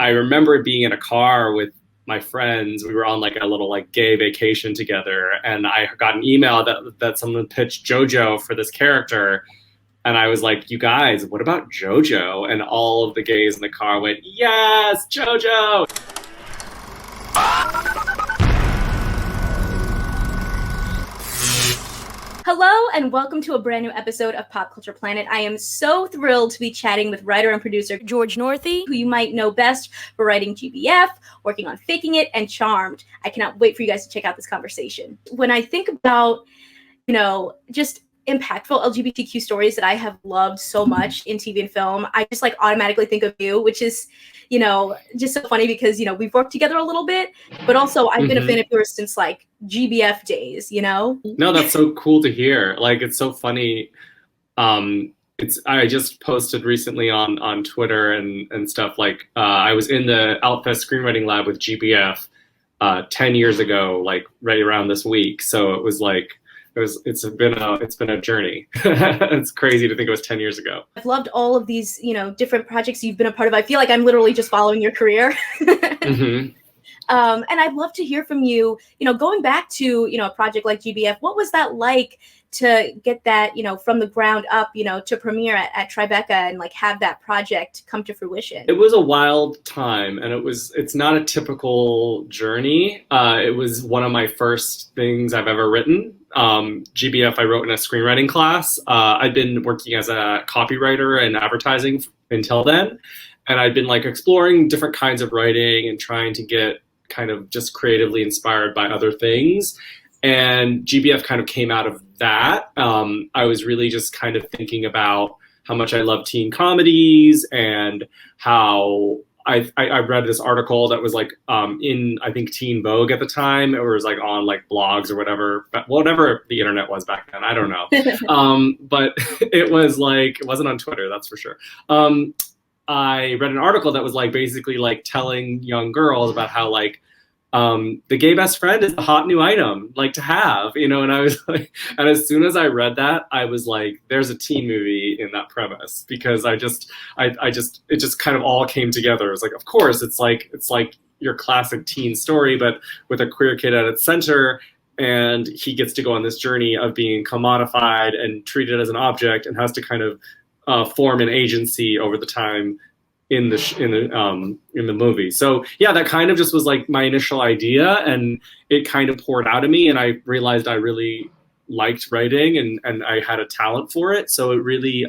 I remember being in a car with my friends. We were on like a little like gay vacation together, and I got an email that someone pitched JoJo for this character. And I was like, you guys, what about JoJo? And all of the gays in the car went, yes, JoJo. Hello and welcome to a brand new episode of Pop Culture Planet. I am so thrilled to be chatting with writer and producer George Northy, who you might know best for writing GBF, working on Faking It, and Charmed. I cannot wait for you guys to check out this conversation. When I think about, just impactful LGBTQ stories that I have loved so much in TV and film, I just like automatically think of you, which is, just so funny because, we've worked together a little bit, but also I've been a fan of yours since like GBF days, No, that's so cool to hear. Like, it's so funny. I just posted recently on Twitter and stuff, like, I was in the Outfest screenwriting lab with GBF 10 years ago, like right around this week. So it was like, it's been a journey. It's crazy to think it was 10 years ago. I've loved all of these, different projects you've been a part of. I feel like I'm literally just following your career. Mm-hmm. And I'd love to hear from you, going back to, a project like GBF, what was that like to get that, from the ground up, to premiere at Tribeca and like have that project come to fruition? It was a wild time, and it's not a typical journey. It was one of my first things I've ever written. GBF I wrote in a screenwriting class. I'd been working as a copywriter and advertising until then, and I'd been like exploring different kinds of writing and trying to get kind of just creatively inspired by other things. And GBF kind of came out of that. I was really just kind of thinking about how much I love teen comedies and how I read this article that was like in, I think, Teen Vogue at the time. It was like on like blogs or whatever the internet was back then. I don't know. But it was like, it wasn't on Twitter, that's for sure. I read an article that was like basically like telling young girls about how like the gay best friend is a hot new item like to have, and I was like, and as soon as I read that, I was like, there's a teen movie in that premise, because it just kind of all came together. It was like, of course, it's like your classic teen story, but with a queer kid at its center. And he gets to go on this journey of being commodified and treated as an object, and has to kind of form an agency over the time in the movie. So yeah, that kind of just was like my initial idea, and it kind of poured out of me, and I realized I really liked writing and I had a talent for it. So it really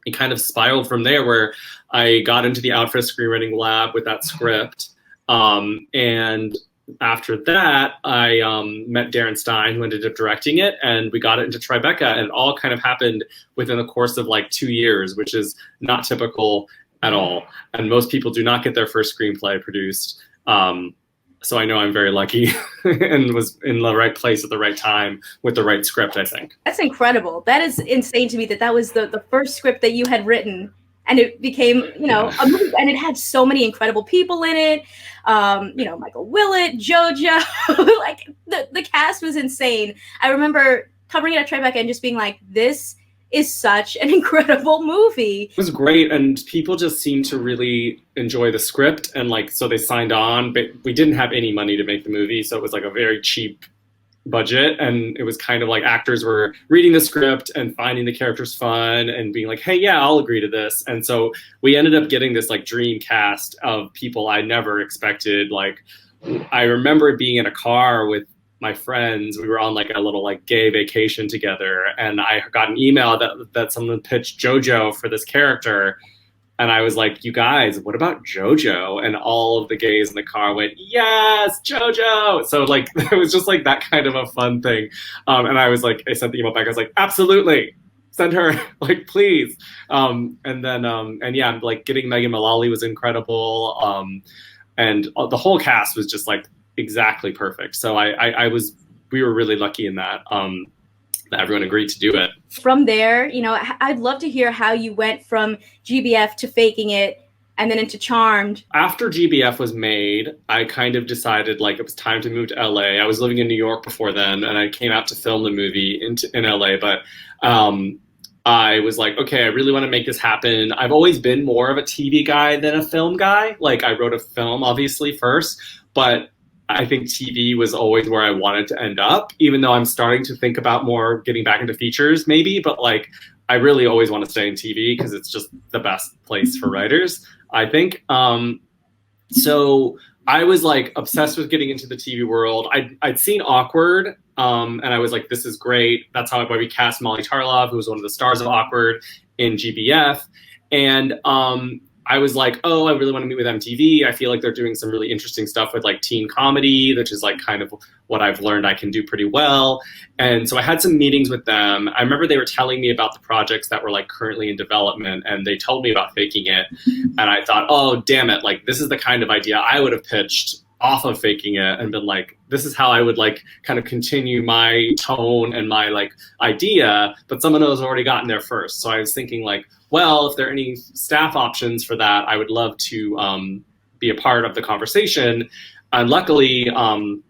it kind of spiraled from there, where I got into the Outfest screenwriting lab with that script, and after that, I met Darren Stein, who ended up directing it, and we got it into Tribeca, and it all kind of happened within the course of like 2 years, which is not typical at all. And most people do not get their first screenplay produced. So I know I'm very lucky and was in the right place at the right time with the right script, I think. That's incredible. That is insane to me that was the first script that you had written. And it became, a movie, and it had so many incredible people in it. Michael Willett, JoJo, like the cast was insane. I remember covering it at Tribeca and just being like, this is such an incredible movie. It was great, and people just seemed to really enjoy the script, and like, so they signed on. But we didn't have any money to make the movie, so it was like a very cheap budget, and it was kind of like actors were reading the script and finding the characters fun and being like, hey, yeah, I'll agree to this. And so we ended up getting this like dream cast of people I never expected. Like, I remember being in a car with my friends. We were on like a little like gay vacation together, and I got an email that someone pitched JoJo for this character. And I was like, you guys, what about JoJo? And all of the gays in the car went, yes, JoJo. So like, it was just like that kind of a fun thing. And I was like, I sent the email back. I was like, absolutely, send her, like, please. And yeah, like getting Megan Mullally was incredible. And the whole cast was just like exactly perfect. So we were really lucky in that. That everyone agreed to do it. From there, I'd love to hear how you went from GBF to Faking It and then into Charmed. After GBF was made, I kind of decided like it was time to move to LA. I was living in New York before then, and I came out to film the movie in LA, but I was like, okay, I really want to make this happen. I've always been more of a TV guy than a film guy. Like, I wrote a film, obviously, first, but I think TV was always where I wanted to end up, even though I'm starting to think about more getting back into features, maybe. But, like, I really always want to stay in TV because it's just the best place for writers, I think. So I was like obsessed with getting into the TV world. I'd seen Awkward, and I was like, this is great. That's how we cast Molly Tarlov, who was one of the stars of Awkward, in GBF. And I was like, oh, I really want to meet with MTV. I feel like they're doing some really interesting stuff with like teen comedy, which is like kind of what I've learned I can do pretty well. And so I had some meetings with them. I remember they were telling me about the projects that were like currently in development, and they told me about Faking It. And I thought, oh, damn it. Like, this is the kind of idea I would have pitched off of Faking It and been like, this is how I would like kind of continue my tone and my like idea, but someone has already gotten there first. So I was thinking like, well, if there are any staff options for that, I would love to be a part of the conversation. And luckily, when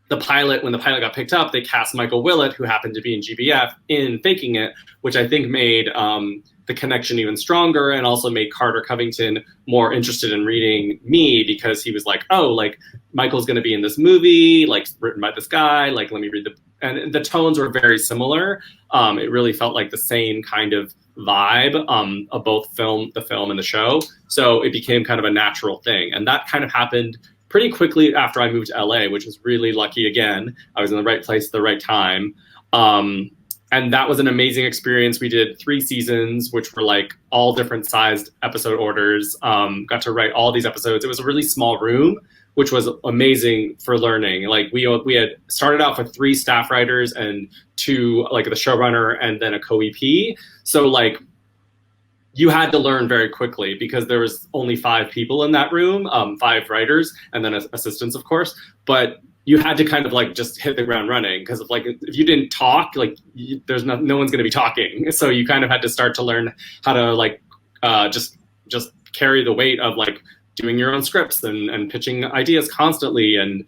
the pilot got picked up, they cast Michael Willett, who happened to be in GBF, in Faking It, which I think made the connection even stronger, and also made Carter Covington more interested in reading me, because he was like, oh, like, Michael's going to be in this movie, like, written by this guy, like, let me read and the tones were very similar. It really felt like the same kind of vibe of both the film and the show. So it became kind of a natural thing. And that kind of happened pretty quickly after I moved to LA, which was really lucky again. I was in the right place at the right time. And that was an amazing experience. We did 3 seasons, which were like all different sized episode orders. Got to write all these episodes. It was a really small room, which was amazing for learning. Like, we had started out with 3 staff writers and 2, like, the showrunner and then a co-EP. So like, you had to learn very quickly because there was only 5 people in that room, 5 writers, and then assistants, of course. But you had to kind of like just hit the ground running, because if you didn't talk, like, there's no one's going to be talking. So you kind of had to start to learn how to like just carry the weight of like doing your own scripts and pitching ideas constantly and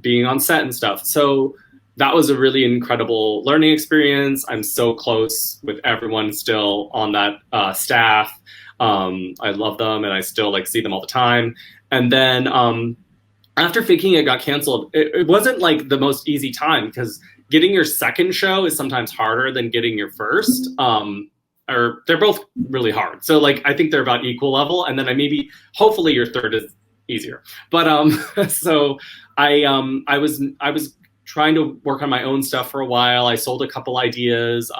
being on set and stuff. So that was a really incredible learning experience. I'm so close with everyone still on that staff. I love them, and I still like see them all the time. And then after Faking It got canceled, it wasn't like the most easy time, because getting your second show is sometimes harder than getting your first. Or they're both really hard. So like, I think they're about equal level. And then hopefully your third is easier. But so I was trying to work on my own stuff for a while. I sold a couple ideas. So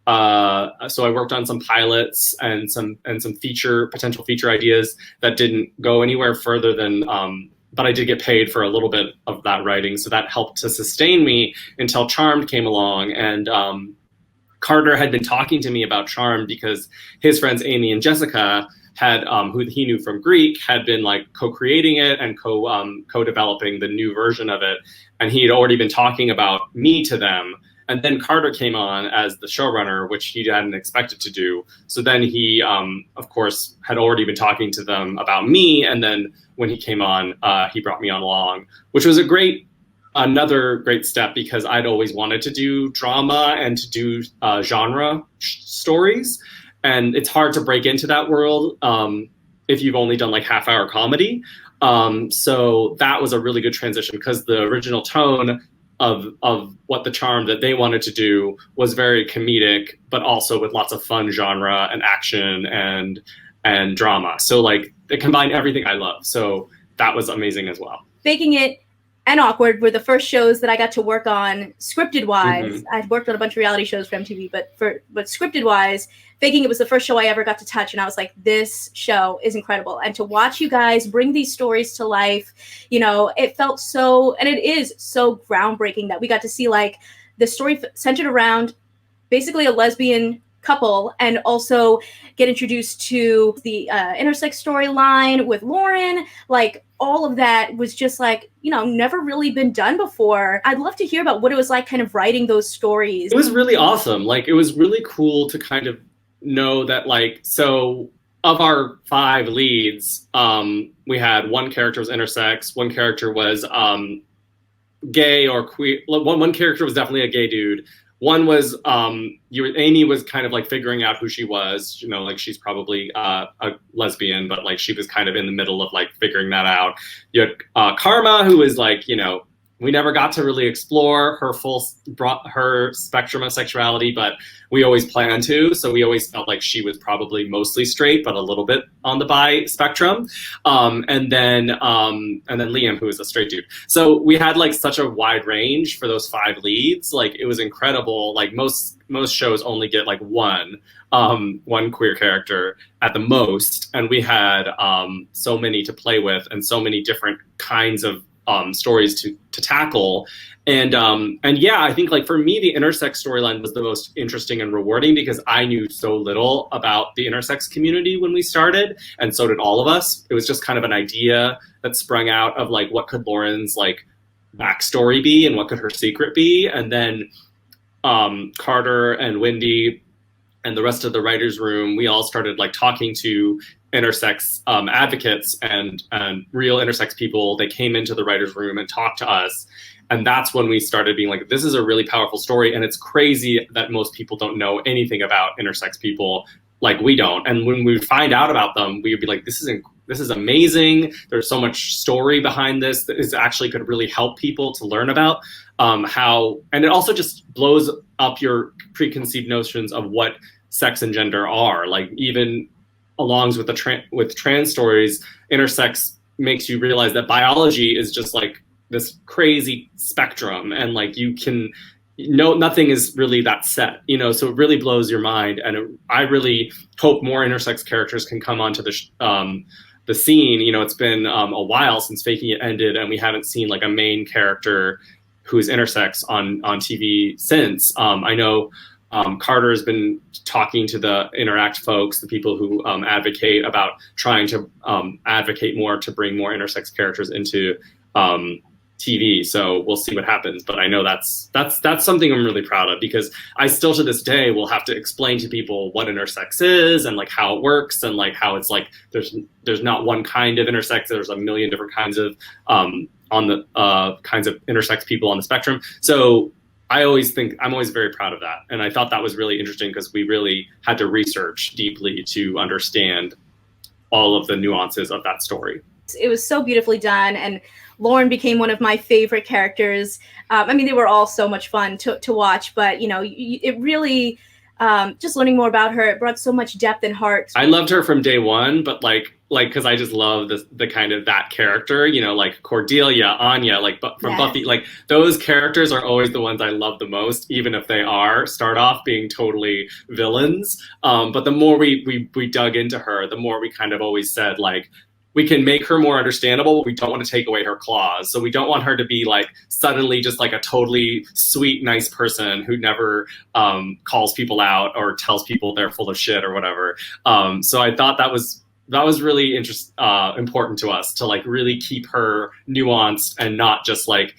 I worked on some pilots and some potential feature ideas that didn't go anywhere further than, but I did get paid for a little bit of that writing. So that helped to sustain me until Charmed came along. And Carter had been talking to me about Charmed because his friends Amy and Jessica had, who he knew from Greek, had been like co-creating it and co-developing the new version of it. And he had already been talking about me to them. And then Carter came on as the showrunner, which he hadn't expected to do. So then he, of course, had already been talking to them about me. And then when he came on, he brought me on along, which was another great step, because I'd always wanted to do drama and to do genre stories. And it's hard to break into that world if you've only done like half-hour comedy. So that was a really good transition, because the original tone of what the Charm that they wanted to do was very comedic, but also with lots of fun genre and action and drama. So like, it combined everything I love. So that was amazing as well. Faking It and Awkward were the first shows that I got to work on scripted wise. Mm-hmm. I'd worked on a bunch of reality shows for MTV, but scripted wise, Faking It was the first show I ever got to touch. And I was like, this show is incredible. And to watch you guys bring these stories to life, you know, it felt so, and it is so groundbreaking that we got to see like the story centered around basically a lesbian couple, and also get introduced to the intersex storyline with Lauren. Like, all of that was just like, you know, never really been done before. I'd love to hear about what it was like kind of writing those stories. It was really awesome. Like, it was really cool to kind of know that, like, so of our 5 leads, we had one character was intersex, one character was gay or queer. One character was definitely a gay dude. one was Amy was kind of like figuring out who she was, you know, like she's probably a lesbian, but like she was kind of in the middle of like figuring that out. You had Karma, who was like, you know, we never got to really explore her spectrum of sexuality, but we always planned to. So we always felt like she was probably mostly straight, but a little bit on the bi spectrum. And then Liam, who was a straight dude. So we had like such a wide range for those 5 leads. Like it was incredible. Like most shows only get like one queer character at the most. And we had so many to play with and so many different kinds of stories to tackle. And yeah, I think like for me, the intersex storyline was the most interesting and rewarding because I knew so little about the intersex community when we started, and so did all of us. It was just kind of an idea that sprung out of like, what could Lauren's like backstory be and what could her secret be? And then Carter and Wendy and the rest of the writers' room, we all started like talking to intersex advocates and real intersex people. They came into the writers' room and talked to us. And that's when we started being like, this is a really powerful story. And it's crazy that most people don't know anything about intersex people like we don't. And when we find out about them, we would be like, this is amazing. There's so much story behind this that is actually could really help people to learn about how, and it also just blows up your preconceived notions of what sex and gender are. Like even along with trans stories, intersex makes you realize that biology is just like this crazy spectrum, and like nothing is really that set, you know. So it really blows your mind, and I really hope more intersex characters can come onto the scene. You know, it's been a while since Faking It ended, and we haven't seen like a main character who's intersex on TV since. I know Carter has been talking to the Interact folks, the people who advocate about trying to advocate more to bring more intersex characters into TV. So we'll see what happens. But I know that's something I'm really proud of, because I still to this day will have to explain to people what intersex is and like how it works, and like how it's like there's not one kind of intersex. There's a million different kinds of kinds of intersex people on the spectrum. So I always think I'm always very proud of that. And I thought that was really interesting because we really had to research deeply to understand all of the nuances of that story. It was so beautifully done, and Lauren became one of my favorite characters. I mean, they were all so much fun to watch, but you know, it really just learning more about her, it brought so much depth and heart. I loved her from day one, but like because I just love the kind of that character, you know, like Cordelia, Anya, like from Yes. Buffy, like those characters are always the ones I love the most, even if they start off being totally villains. But the more we dug into her, the more we kind of always said like, we can make her more understandable, but we don't want to take away her claws. So we don't want her to be like suddenly just like a totally sweet, nice person who never calls people out or tells people they're full of shit or whatever. So I thought that was really important to us to like really keep her nuanced and not just like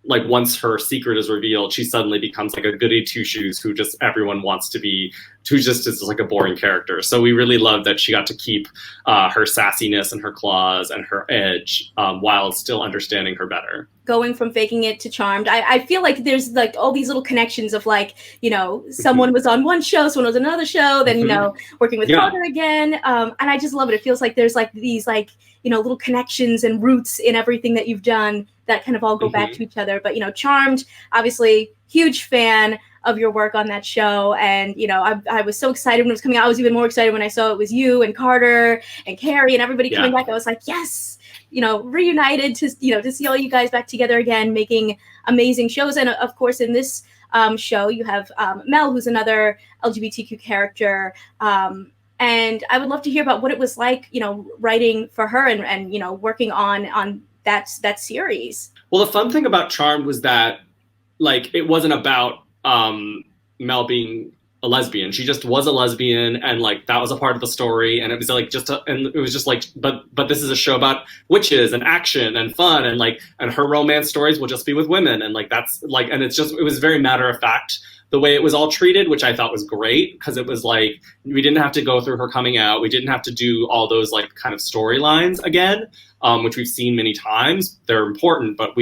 once her secret is revealed, she suddenly becomes like a goody two-shoes who just everyone wants to be, who just is like a boring character. So we really loved that she got to keep her sassiness and her claws and her edge while still understanding her better. Going from Faking It to Charmed, I feel like there's like all these little connections of like, you know, someone was on one show, someone was on another show, then, you know, working with Carter again. And I just love it. It feels like there's like these like, you know, little connections and roots in everything that you've done that kind of all go back to each other. But, you know, Charmed, obviously huge fan of your work on that show. And, you know, I was so excited when it was coming out. I was even more excited when I saw it was you and Carter and Carrie and everybody coming back. I was like, yes, you know, reunited to, you know, to see all you guys back together again, making amazing shows. And of course, in this show, you have Mel, who's another LGBTQ character. And I would love to hear about what it was like, you know, writing for her and you know, working on that series. Well, the fun thing about Charmed was that, like, it wasn't about Mel being a lesbian. She just was a lesbian, and like that was a part of the story. And it was like and it was just like, but this is a show about witches and action and fun, and like, and her romance stories will just be with women, and like that's like, and it was very matter of fact the way it was all treated, which I thought was great, because it was like we didn't have to go through her coming out, we didn't have to do all those like kind of storylines again, which we've seen many times. They're important, but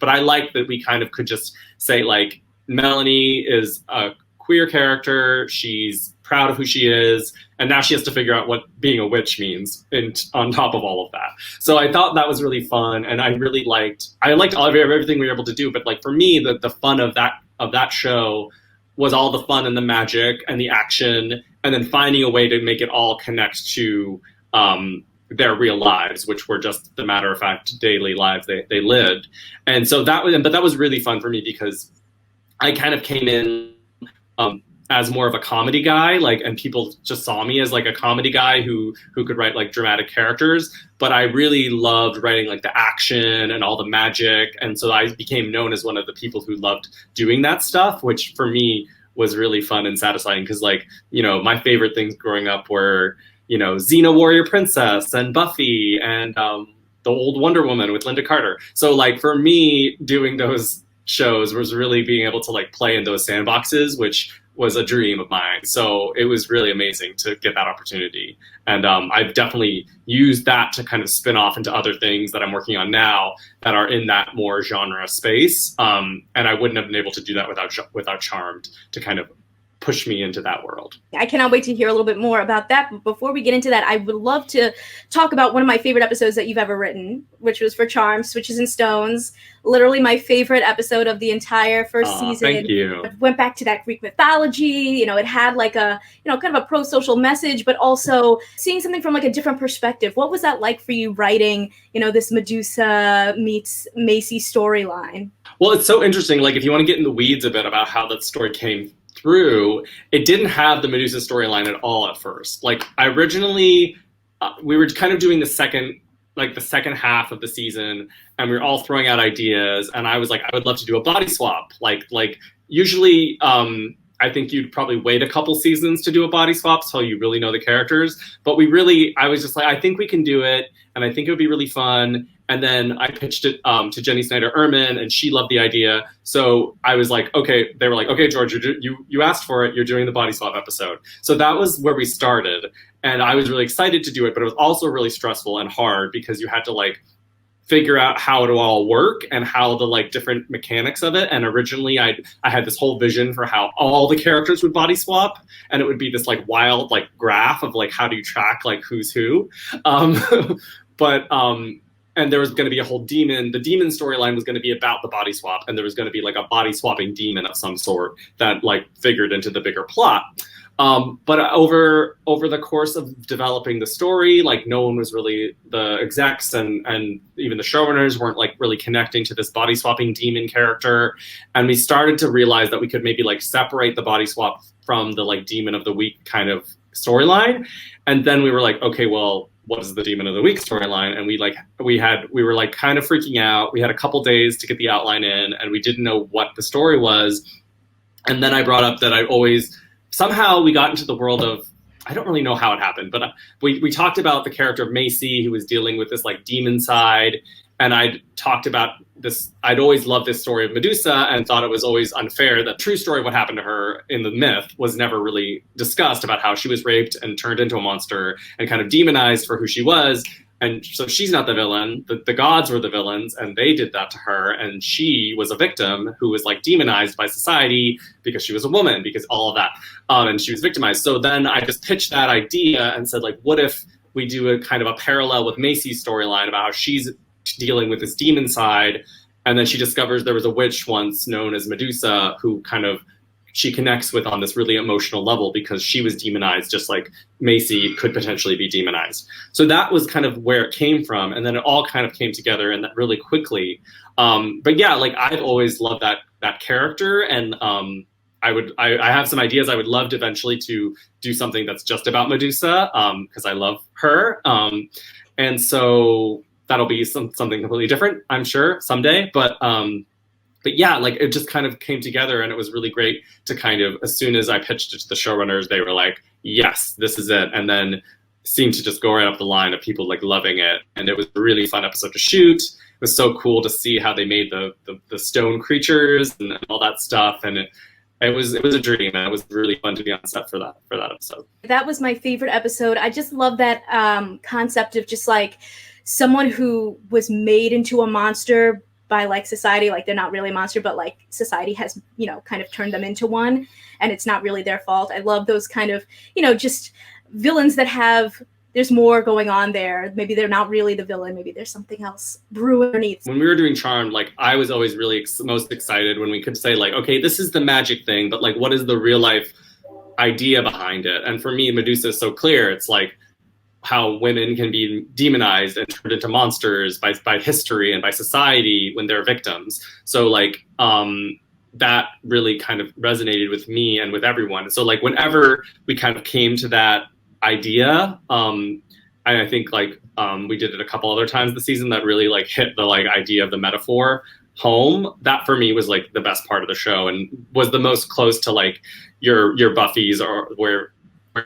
I like that we kind of could just say like, Melanie is a queer character. She's proud of who she is, and now she has to figure out what being a witch means on top of all of that. So I thought that was really fun, and I liked all of everything we were able to do. But like for me, the fun of that show was all the fun and the magic and the action, and then finding a way to make it all connect to their real lives, which were just the matter of fact daily lives they lived. And so that was really fun for me because I kind of came in as more of a comedy guy, and people just saw me as like a comedy guy who could write like dramatic characters. But I really loved writing like the action and all the magic, and so I became known as one of the people who loved doing that stuff, which for me was really fun and satisfying because my favorite things growing up were Xena Warrior Princess and Buffy and the old Wonder Woman with Linda Carter. So like for me, doing those shows was really being able to like play in those sandboxes, which was a dream of mine. So it was really amazing to get that opportunity. And I've definitely used that to kind of spin off into other things that I'm working on now that are in that more genre space. And I wouldn't have been able to do that without Charmed to kind of push me into that world. I cannot wait to hear a little bit more about that. But before we get into that, I would love to talk about one of my favorite episodes that you've ever written, which was for Charmed, Switches and Stones. Literally my favorite episode of the entire first season. Thank you. It went back to that Greek mythology. It had like a, kind of a pro-social message, but also seeing something from like a different perspective. What was that like for you writing, this Medusa meets Macy storyline? Well, it's so interesting. Like if you want to get in the weeds a bit about how that story came through, it didn't have the Medusa storyline at all at first. Like I originally, we were kind of doing the second half of the season, and we were all throwing out ideas. And I was like, I would love to do a body swap. Like usually, I think you'd probably wait a couple seasons to do a body swap so you really know the characters. But I was just like, I think we can do it, and I think it would be really fun. And then I pitched it to Jenny Snyder-Urman, and she loved the idea. So I was like, okay, they were like, okay, George, you asked for it. You're doing the body swap episode. So that was where we started. And I was really excited to do it, but it was also really stressful and hard because you had to like figure out how it all work and how the like different mechanics of it. And originally I had this whole vision for how all the characters would body swap, and it would be this like wild like graph of like how do you track like who's who. And there was going to be a whole demon. The demon storyline was going to be about the body swap, and there was going to be like a body swapping demon of some sort that like figured into the bigger plot. But over the course of developing the story, like no one was really, the execs and even the showrunners weren't like really connecting to this body swapping demon character. And we started to realize that we could maybe like separate the body swap from the like demon of the week kind of storyline. And then we were like, okay, well, what is the demon of the week storyline? And we were like kind of freaking out. We had a couple days to get the outline in, and we didn't know what the story was. And then I brought up that somehow we got into the world of, I don't really know how it happened, but we talked about the character of Macy, who was dealing with this like demon side. And I'd talked about this, I'd always loved this story of Medusa and thought it was always unfair that true story of what happened to her in the myth was never really discussed, about how she was raped and turned into a monster and kind of demonized for who she was. And so she's not the villain, the gods were the villains, and they did that to her. And she was a victim who was like demonized by society because she was a woman, because all of that. And she was victimized. So then I just pitched that idea and said, like, what if we do a kind of a parallel with Macy's storyline about how she's dealing with this demon side, and then she discovers there was a witch once known as Medusa who kind of she connects with on this really emotional level because she was demonized just like Macy could potentially be demonized. So that was kind of where it came from, and then it all kind of came together and that really quickly. But yeah, like I've always loved that character, and I have some ideas. I would love to eventually to do something that's just about Medusa because I love her, and so that'll be something completely different, I'm sure, someday. But yeah, like it just kind of came together, and it was really great to kind of, as soon as I pitched it to the showrunners, they were like, yes, this is it. And then seemed to just go right up the line of people like loving it. And it was a really fun episode to shoot. It was so cool to see how they made the stone creatures and all that stuff. And it was a dream, and it was really fun to be on set for that episode. That was my favorite episode. I just love that concept of just like someone who was made into a monster by like society, like they're not really a monster, but like society has, you know, kind of turned them into one, and it's not really their fault. I love those kind of, you know, just villains that have, there's more going on there. Maybe they're not really the villain. Maybe there's something else brewing underneath. When we were doing Charmed, like I was always really most excited when we could say like, okay, this is the magic thing, but like, what is the real life idea behind it? And for me, Medusa is so clear. It's like how women can be demonized and turned into monsters by history and by society when they're victims. So like, that really kind of resonated with me and with everyone. So like whenever we kind of came to that idea, and I think like we did it a couple other times this season that really like hit the like idea of the metaphor home. That for me was like the best part of the show and was the most close to like your Buffy's, or where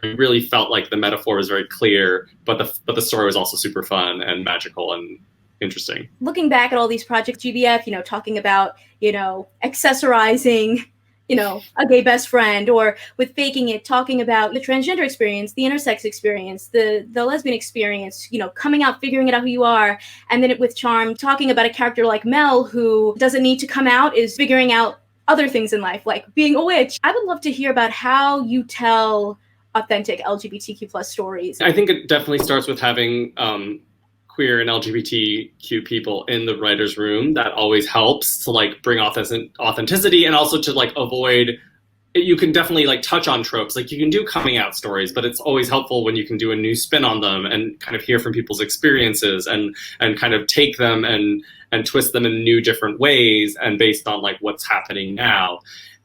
you really felt like the metaphor was very clear, but the story was also super fun and magical and interesting. Looking back at all these projects, GBF, you know, talking about, you know, accessorizing, you know, a gay best friend, or with Faking It, talking about the transgender experience, the intersex experience, the lesbian experience, you know, coming out, figuring it out who you are. And then with Charm, talking about a character like Mel, who doesn't need to come out, is figuring out other things in life, like being a witch. I would love to hear about how you tell authentic LGBTQ plus stories. I think it definitely starts with having queer and LGBTQ people in the writer's room. That always helps to like bring authenticity, and also to like avoid, you can definitely like touch on tropes. Like you can do coming out stories, but it's always helpful when you can do a new spin on them and kind of hear from people's experiences and kind of take them and twist them in new different ways and based on like what's happening now.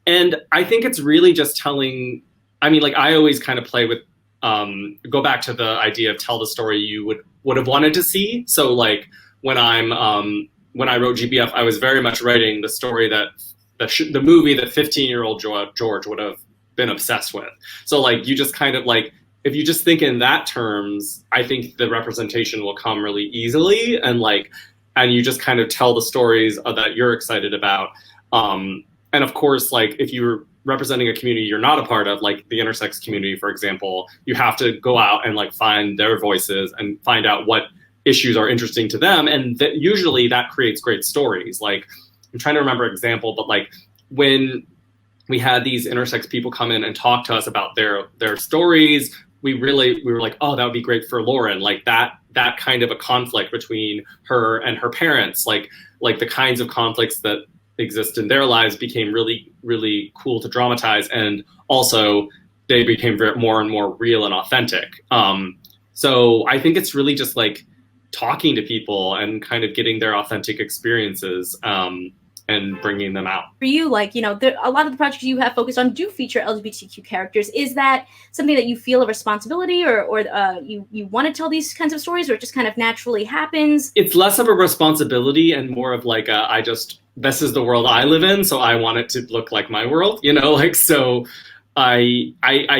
And I think it's really just telling, I mean, like I always kind of play with, go back to the idea of tell the story you would have wanted to see. So like when I wrote GBF, I was very much writing the story the movie that 15-year-old George would have been obsessed with. So like you just kind of like, if you just think in that terms, I think the representation will come really easily, and you just kind of tell the stories that you're excited about. And of course, like if you're representing a community you're not a part of, like the intersex community, for example, you have to go out and like find their voices and find out what issues are interesting to them. And usually that creates great stories. Like I'm trying to remember an example, but like when we had these intersex people come in and talk to us about their stories, we were like, oh, that would be great for Lauren. Like that kind of a conflict between her and her parents, like the kinds of conflicts that exist in their lives became really, really cool to dramatize. And also they became more and more real and authentic. So I think it's really just like talking to people and kind of getting their authentic experiences and bringing them out. For you, like, you know, a lot of the projects you have focused on do feature LGBTQ characters. Is that something that you feel a responsibility, or you want to tell these kinds of stories, or it just kind of naturally happens? It's less of a responsibility and more of like this is the world I live in, so I want it to look like my world, you know, like, so I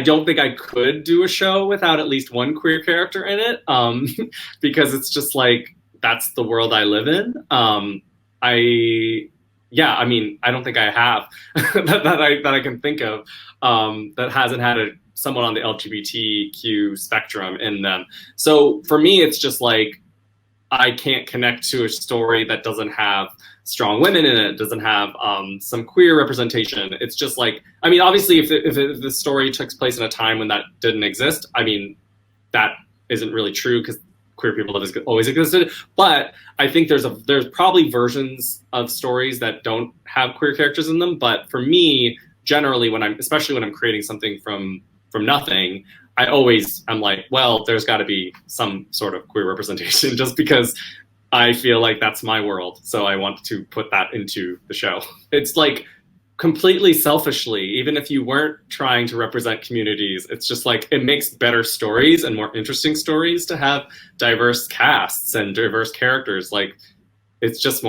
don't think I could do a show without at least one queer character in it, because it's just like, that's the world I live in. I mean, I don't think I have that I can think of that hasn't had someone on the LGBTQ spectrum in them. So for me, it's just like, I can't connect to a story that doesn't have strong women in it, doesn't have some queer representation. It's just like, I mean, obviously if the story took place in a time when that didn't exist, I mean, that isn't really true because queer people have always existed. But I think there's probably versions of stories that don't have queer characters in them. But for me, generally, especially when I'm creating something from nothing, I'm like, well, there's got to be some sort of queer representation, just because I feel like that's my world. So I want to put that into the show. It's like completely selfishly, even if you weren't trying to represent communities, it's just like, it makes better stories and more interesting stories to have diverse casts and diverse characters. Like, it's just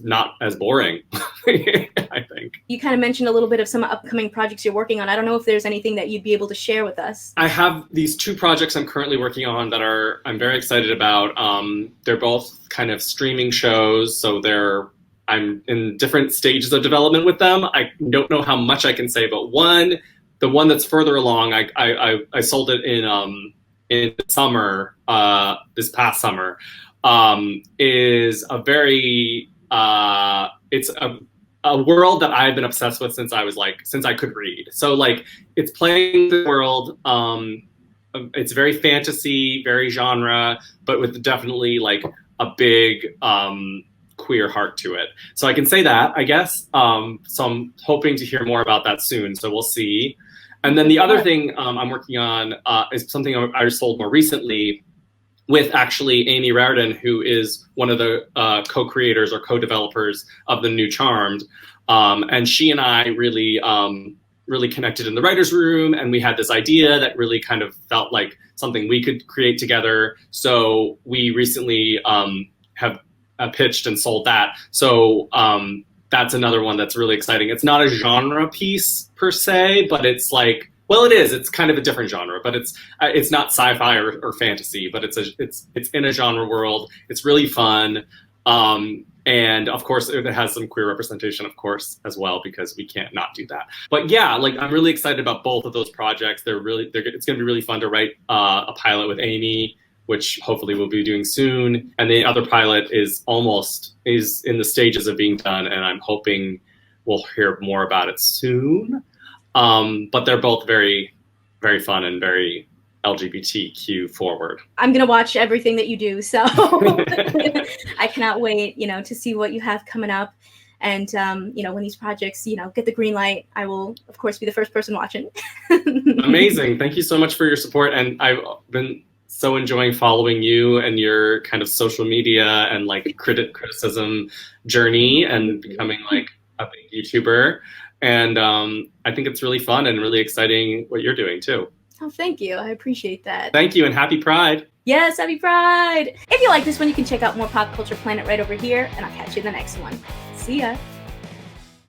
not as boring, I think. You kind of mentioned a little bit of some upcoming projects you're working on. I don't know if there's anything that you'd be able to share with us. I have these 2 projects I'm currently working on that I'm very excited about. They're both kind of streaming shows, so I'm in different stages of development with them. I don't know how much I can say, but the one that's further along, I sold it in summer, this past summer. Is a very it's a world that I've been obsessed with since I could read. So like it's playing the world. It's very fantasy, very genre, but with definitely like a big queer heart to it. So I can say that, I guess. So I'm hoping to hear more about that soon. So we'll see. And then the other thing I'm working on is something I sold more recently with actually Amy Raridan, who is one of the co-creators or co-developers of the new Charmed. And she and I really connected in the writer's room, and we had this idea that really kind of felt like something we could create together. So we recently have pitched and sold that. So that's another one that's really exciting. It's not a genre piece per se, but it's like, well, it is. It's kind of a different genre, but it's not sci-fi or fantasy, but it's in a genre world. It's really fun. And of course, it has some queer representation, of course, as well, because we can't not do that. But yeah, like I'm really excited about both of those projects. It's going to be really fun to write a pilot with Amy, which hopefully we'll be doing soon. And the other pilot is in the stages of being done, and I'm hoping we'll hear more about it soon. But they're both very, very fun and very LGBTQ forward. I'm gonna watch everything that you do, so I cannot wait, to see what you have coming up. And when these projects, get the green light, I will, of course, be the first person watching. Amazing! Thank you so much for your support, and I've been so enjoying following you and your kind of social media and like criticism journey and becoming like a big YouTuber. And I think it's really fun and really exciting what you're doing too. Oh, thank you. I appreciate that. Thank you, and happy Pride. Yes, happy Pride. If you like this one, you can check out more Pop Culture Planet right over here, and I'll catch you in the next one. See ya.